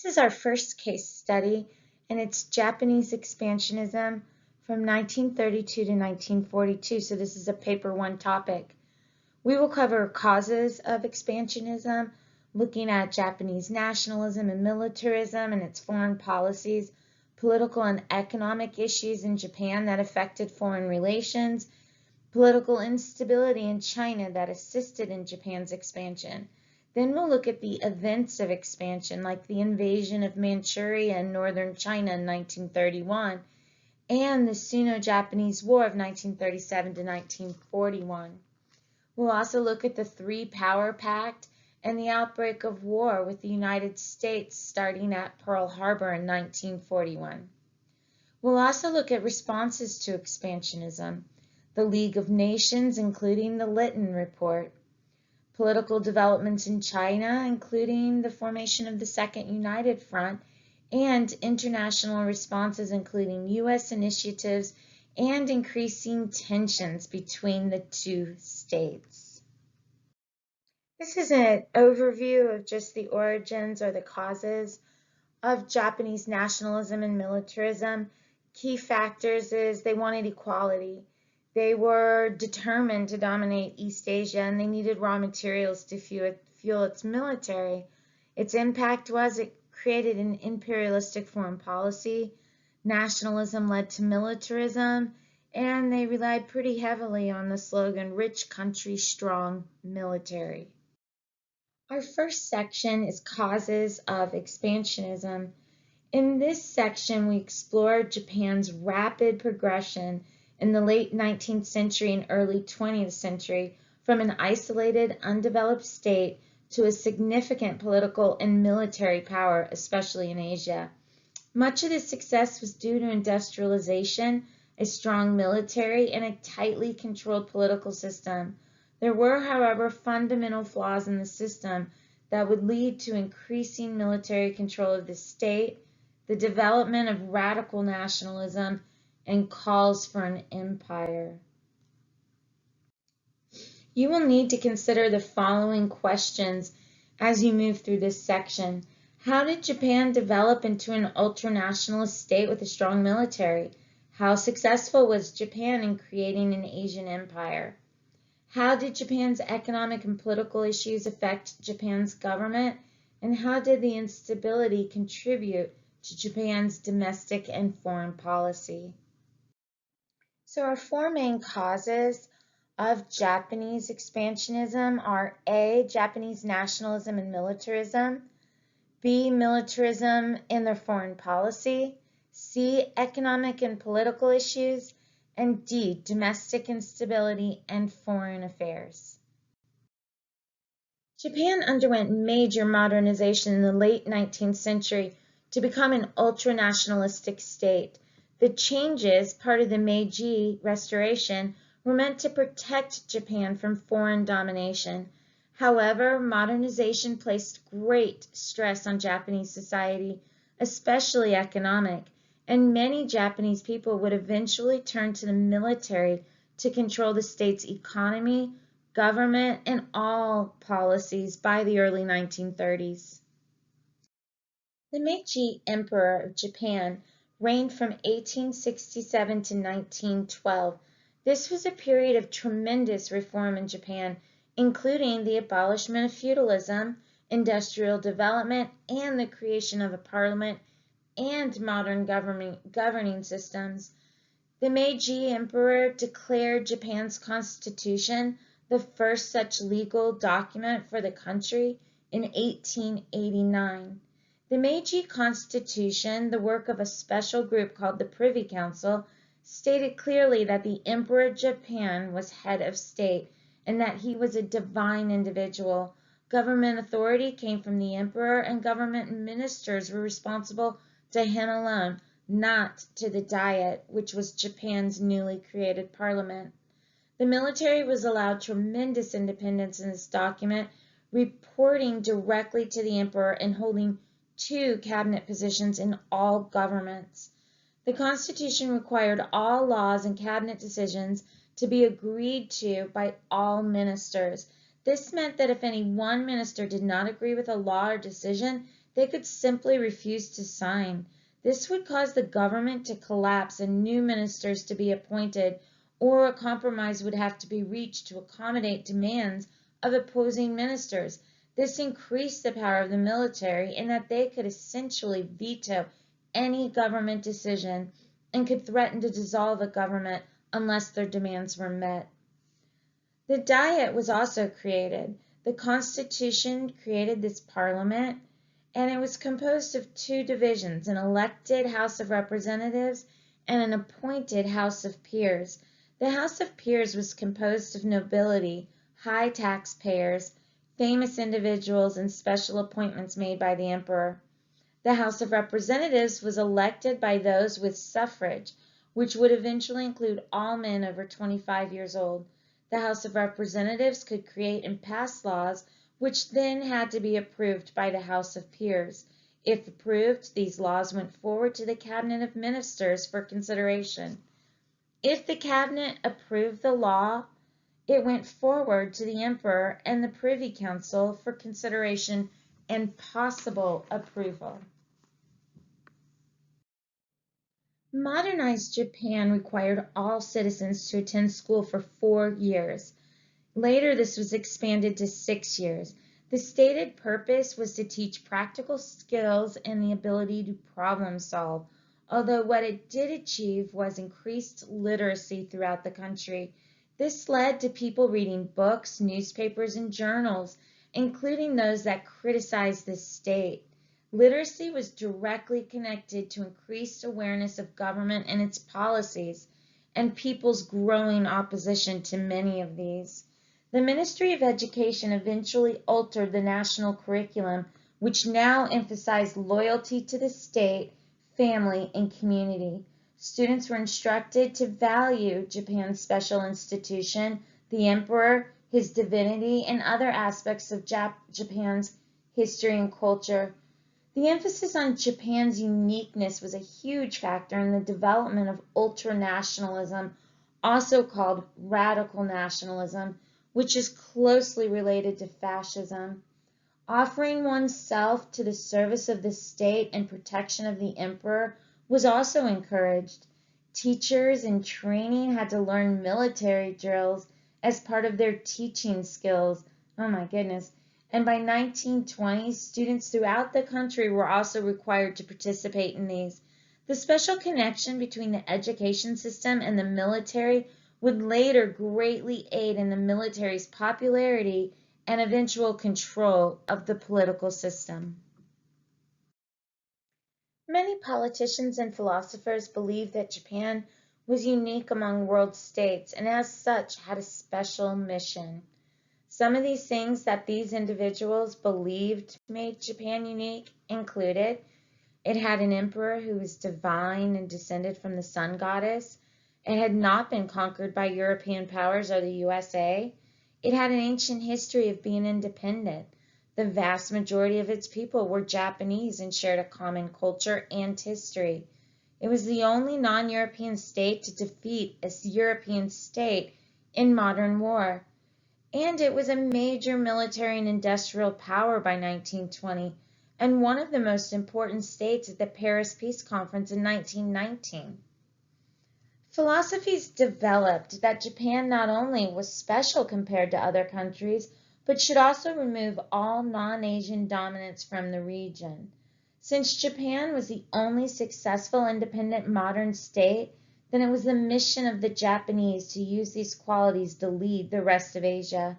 This is our first case study, and it's Japanese expansionism from 1932 to 1942. So this is a paper one topic. We will cover causes of expansionism, looking at Japanese nationalism and militarism and its foreign policies, political and economic issues in Japan that affected foreign relations, political instability in China that assisted in Japan's expansion. Then we'll look at the events of expansion, like the invasion of Manchuria and northern China in 1931, and the Sino-Japanese War of 1937 to 1941. We'll also look at the Three-Power Pact and the outbreak of war with the United States starting at Pearl Harbor in 1941. We'll also look at responses to expansionism, the League of Nations, including the Lytton Report, political developments in China, including the formation of the Second United Front, and international responses, including U.S. initiatives and increasing tensions between the two states. This is an overview of just the origins or the causes of Japanese nationalism and militarism. Key factors is they wanted equality. They were determined to dominate East Asia, and they needed raw materials to fuel its military. Its impact was it created an imperialistic foreign policy. Nationalism led to militarism, and they relied pretty heavily on the slogan, "Rich country, strong military." Our first section is causes of expansionism. In this section, we explore Japan's rapid progression in the late 19th century and early 20th century from an isolated, undeveloped state to a significant political and military power, especially in Asia. Much of this success was due to industrialization, a strong military, and a tightly controlled political system. There were, however, fundamental flaws in the system that would lead to increasing military control of the state, the development of radical nationalism, and calls for an empire. You will need to consider the following questions as you move through this section. How did Japan develop into an ultranationalist state with a strong military? How successful was Japan in creating an Asian empire? How did Japan's economic and political issues affect Japan's government? And how did the instability contribute to Japan's domestic and foreign policy? So our four main causes of Japanese expansionism are A, Japanese nationalism and militarism, B, militarism in their foreign policy, C, economic and political issues, and D, domestic instability and foreign affairs. Japan underwent major modernization in the late 19th century to become an ultranationalistic state. The changes, part of the Meiji Restoration, were meant to protect Japan from foreign domination. However, modernization placed great stress on Japanese society, especially economic, and many Japanese people would eventually turn to the military to control the state's economy, government, and all policies by the early 1930s. The Meiji Emperor of Japan reigned from 1867 to 1912. This was a period of tremendous reform in Japan, including the abolishment of feudalism, industrial development, and the creation of a parliament and modern governing systems. The Meiji Emperor declared Japan's constitution the first such legal document for the country in 1889. The Meiji Constitution, the work of a special group called the Privy Council, stated clearly that the Emperor of Japan was head of state and that he was a divine individual. Government authority came from the Emperor, and government ministers were responsible to him alone, not to the Diet, which was Japan's newly created parliament. The military was allowed tremendous independence in this document, reporting directly to the Emperor and holding 2 cabinet positions in all governments. The Constitution required all laws and cabinet decisions to be agreed to by all ministers. This meant that if any one minister did not agree with a law or decision, they could simply refuse to sign. This would cause the government to collapse and new ministers to be appointed, or a compromise would have to be reached to accommodate demands of opposing ministers. This increased the power of the military in that they could essentially veto any government decision and could threaten to dissolve a government unless their demands were met. The Diet was also created. The Constitution created this parliament, and it was composed of two divisions, an elected House of Representatives and an appointed House of Peers. The House of Peers was composed of nobility, high taxpayers, famous individuals, and special appointments made by the emperor. The House of Representatives was elected by those with suffrage, which would eventually include all men over 25 years old. The House of Representatives could create and pass laws, which then had to be approved by the House of Peers. If approved, these laws went forward to the Cabinet of Ministers for consideration. If the Cabinet approved the law, it went forward to the Emperor and the Privy Council for consideration and possible approval. Modernized Japan required all citizens to attend school for 4 years. Later, this was expanded to 6 years. The stated purpose was to teach practical skills and the ability to problem solve, although what it did achieve was increased literacy throughout the country. This led to people reading books, newspapers, and journals, including those that criticized the state. Literacy was directly connected to increased awareness of government and its policies, and people's growing opposition to many of these. The Ministry of Education eventually altered the national curriculum, which now emphasized loyalty to the state, family, and community. Students were instructed to value Japan's special institution, the emperor, his divinity, and other aspects of Japan's history and culture. The emphasis on Japan's uniqueness was a huge factor in the development of ultranationalism, also called radical nationalism, which is closely related to fascism. Offering oneself to the service of the state and protection of the emperor was also encouraged. Teachers in training had to learn military drills as part of their teaching skills. Oh my goodness. And by 1920, students throughout the country were also required to participate in these. The special connection between the education system and the military would later greatly aid in the military's popularity and eventual control of the political system. Many politicians and philosophers believed that Japan was unique among world states and as such had a special mission. Some of these things that these individuals believed made Japan unique included: it had an emperor who was divine and descended from the sun goddess. It had not been conquered by European powers or the USA. It had an ancient history of being independent. The vast majority of its people were Japanese and shared a common culture and history. It was the only non-European state to defeat a European state in modern war. And it was a major military and industrial power by 1920, and one of the most important states at the Paris Peace Conference in 1919. Philosophies developed that Japan not only was special compared to other countries, but should also remove all non-Asian dominance from the region. Since Japan was the only successful independent modern state, then it was the mission of the Japanese to use these qualities to lead the rest of Asia.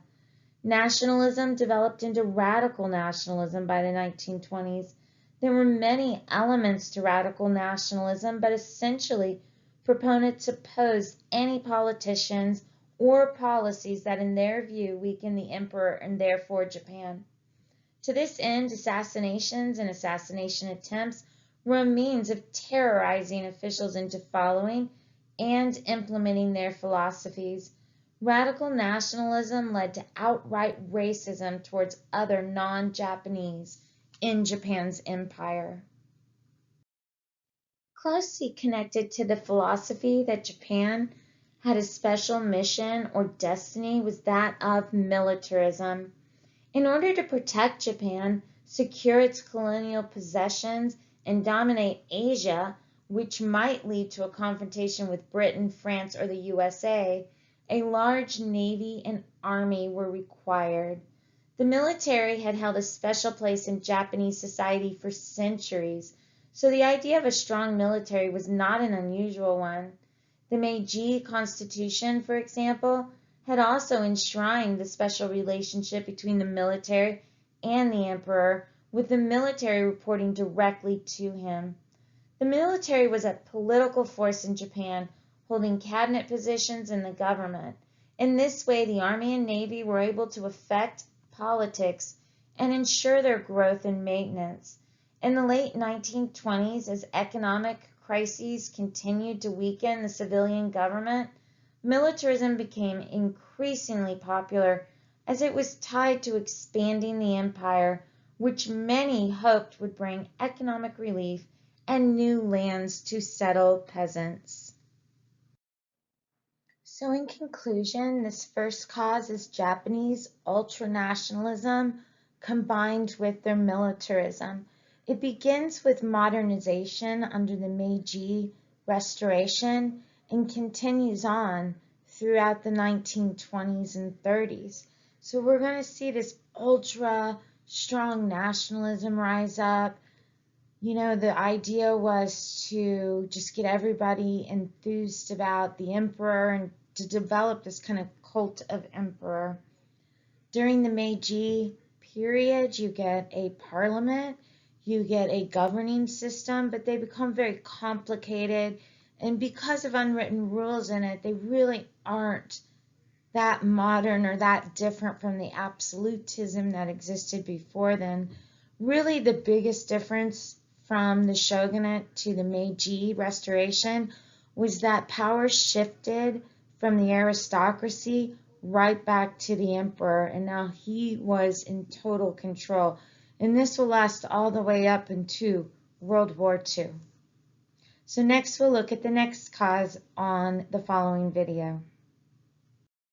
Nationalism developed into radical nationalism by the 1920s. There were many elements to radical nationalism, but essentially proponents opposed any politicians or policies that in their view weakened the emperor and therefore Japan. To this end, assassinations and assassination attempts were a means of terrorizing officials into following and implementing their philosophies. Radical nationalism led to outright racism towards other non-Japanese in Japan's empire. Closely connected to the philosophy that Japan had a special mission or destiny was that of militarism. In order to protect Japan, secure its colonial possessions, and dominate Asia, which might lead to a confrontation with Britain, France, or the USA, a large navy and army were required. The military had held a special place in Japanese society for centuries, so the idea of a strong military was not an unusual one. The Meiji Constitution, for example, had also enshrined the special relationship between the military and the emperor, with the military reporting directly to him. The military was a political force in Japan, holding cabinet positions in the government. In this way, the army and navy were able to affect politics and ensure their growth and maintenance. In the late 1920s, as economic crises continued to weaken the civilian government, militarism became increasingly popular as it was tied to expanding the empire, which many hoped would bring economic relief and new lands to settle peasants. So in conclusion, this first cause is Japanese ultranationalism combined with their militarism. It begins with modernization under the Meiji Restoration and continues on throughout the 1920s and 30s. So we're going to see this ultra strong nationalism rise up. You know, the idea was to just get everybody enthused about the emperor and to develop this kind of cult of emperor. During the Meiji period, you get a parliament, you get a governing system, but they become very complicated, and because of unwritten rules in it, they really aren't that modern or that different from the absolutism that existed before then. Really, the biggest difference from the shogunate to the Meiji Restoration was that power shifted from the aristocracy right back to the emperor, and now he was in total control. And this will last all the way up into World War II. So next we'll look at the next cause on the following video.